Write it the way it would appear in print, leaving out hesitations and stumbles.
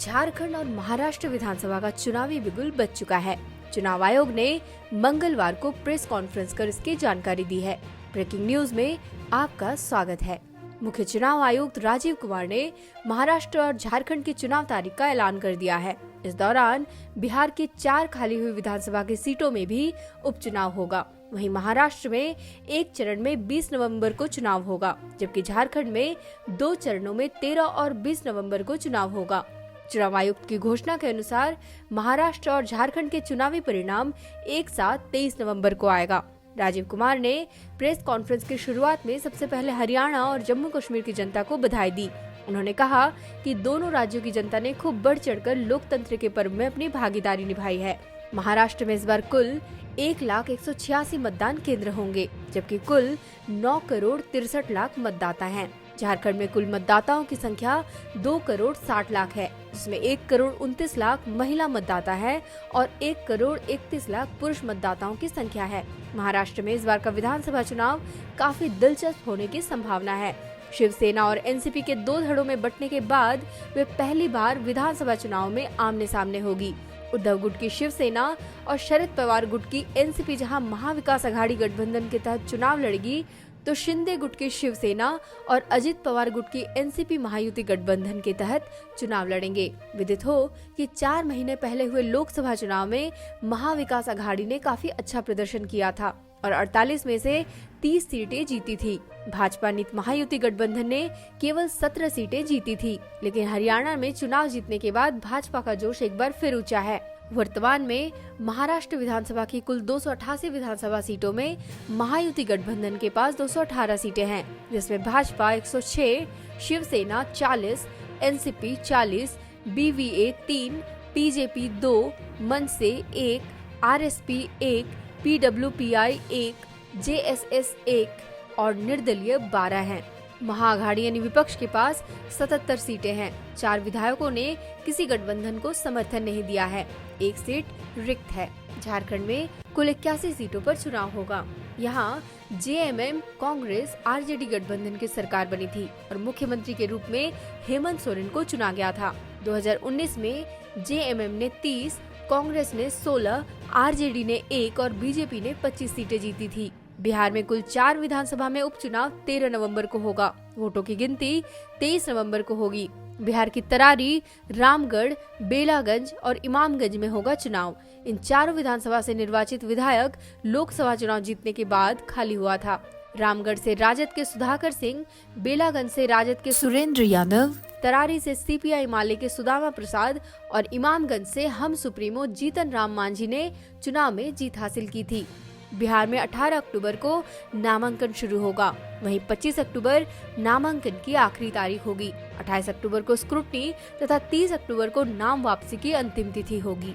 झारखंड और महाराष्ट्र विधानसभा का चुनावी बिगुल बज चुका है। चुनाव आयोग ने मंगलवार को प्रेस कॉन्फ्रेंस कर इसकी जानकारी दी है। ब्रेकिंग न्यूज में आपका स्वागत है। मुख्य चुनाव आयुक्त राजीव कुमार ने महाराष्ट्र और झारखंड की चुनाव तारीख का ऐलान कर दिया है। इस दौरान बिहार की 4 खाली हुई विधानसभा की सीटों में भी उपचुनाव होगा। वहीं महाराष्ट्र में एक चरण में 20 नवंबर को चुनाव होगा, जबकि झारखंड में 2 चरणों में 13 और 20 नवंबर को चुनाव होगा। चुनाव आयुक्त की घोषणा के अनुसार महाराष्ट्र और झारखंड के चुनावी परिणाम एक साथ 23 नवंबर को आएगा। राजीव कुमार ने प्रेस कॉन्फ्रेंस की शुरुआत में सबसे पहले हरियाणा और जम्मू कश्मीर की जनता को बधाई दी। उन्होंने कहा कि दोनों राज्यों की जनता ने खूब बढ़ चढ़कर लोकतंत्र के पर्व में अपनी भागीदारी निभाई है। महाराष्ट्र में इस बार कुल 1,186 मतदान केंद्र होंगे, जबकि कुल 9,63,00,000 मतदाता हैं। झारखंड में कुल मतदाताओं की संख्या 2,60,00,000 है, जिसमें 1,29,00,000 महिला मतदाता है और 1,31,00,000 पुरुष मतदाताओं की संख्या है। महाराष्ट्र में इस बार का विधानसभा चुनाव काफी दिलचस्प होने की संभावना है। शिवसेना और एनसीपी के 2 धड़ों में बंटने के बाद वे पहली बार विधानसभा चुनाव में आमने सामने होगी। उद्धव गुट की शिवसेना और शरद पवार गुट की एनसीपी जहां महाविकास अघाड़ी गठबंधन के तहत चुनाव लड़ेगी, तो शिंदे गुट की शिवसेना और अजित पवार गुट की एनसीपी महायुति गठबंधन के तहत चुनाव लड़ेंगे। विदित हो कि 4 महीने पहले हुए लोकसभा चुनाव में महाविकास अघाड़ी ने काफी अच्छा प्रदर्शन किया था और 48 में से 30 सीटें जीती थी। भाजपा नीत महायुति गठबंधन ने केवल 17 सीटें जीती थी, लेकिन हरियाणा में चुनाव जीतने के बाद भाजपा का जोश एक बार फिर ऊंचा है। वर्तमान में महाराष्ट्र विधानसभा की कुल 288 विधानसभा सीटों में महायुति गठबंधन के पास 218 सीटें हैं, जिसमें Bhajpa 106, Shivsena 40, NCP 40, BVA 3, BJP 2, Manse 1, RSP 1, PWPI 1, JSS 1 और निर्दलीय 12 हैं। महाअघाड़ी यानी विपक्ष के पास 77 सीटें हैं। 4 विधायकों ने किसी गठबंधन को समर्थन नहीं दिया है। 1 सीट रिक्त है। झारखंड में कुल 81 सीटों पर चुनाव होगा। यहाँ जेएमएम, कांग्रेस, आरजेडी गठबंधन की सरकार बनी थी और मुख्यमंत्री के रूप में हेमंत सोरेन को चुना गया था। 2019 में जेएमएम ने 30, कांग्रेस ने 16, आरजेडी ने 1 और बीजेपी ने 25 सीटें जीती थी। बिहार में कुल 4 विधानसभा में उपचुनाव 13 नवंबर को होगा। वोटों की गिनती 23 नवंबर को होगी। बिहार की तरारी, रामगढ़, बेलागंज और इमामगंज में होगा चुनाव। इन 4 विधानसभा से निर्वाचित विधायक लोकसभा चुनाव जीतने के बाद खाली हुआ था। रामगढ़ से राजद के सुधाकर सिंह, बेलागंज से राजद के सुरेंद्र यादव, तरारी से सीपीआई माले के सुदामा प्रसाद और इमामगंज से हम सुप्रीमो जीतन राम मांझी ने चुनाव में जीत हासिल की थी। बिहार में 18 अक्टूबर को नामांकन शुरू होगा। वहीं 25 अक्टूबर नामांकन की आखिरी तारीख होगी। 28 अक्टूबर को स्क्रूटनी तथा 30 अक्टूबर को नाम वापसी की अंतिम तिथि होगी।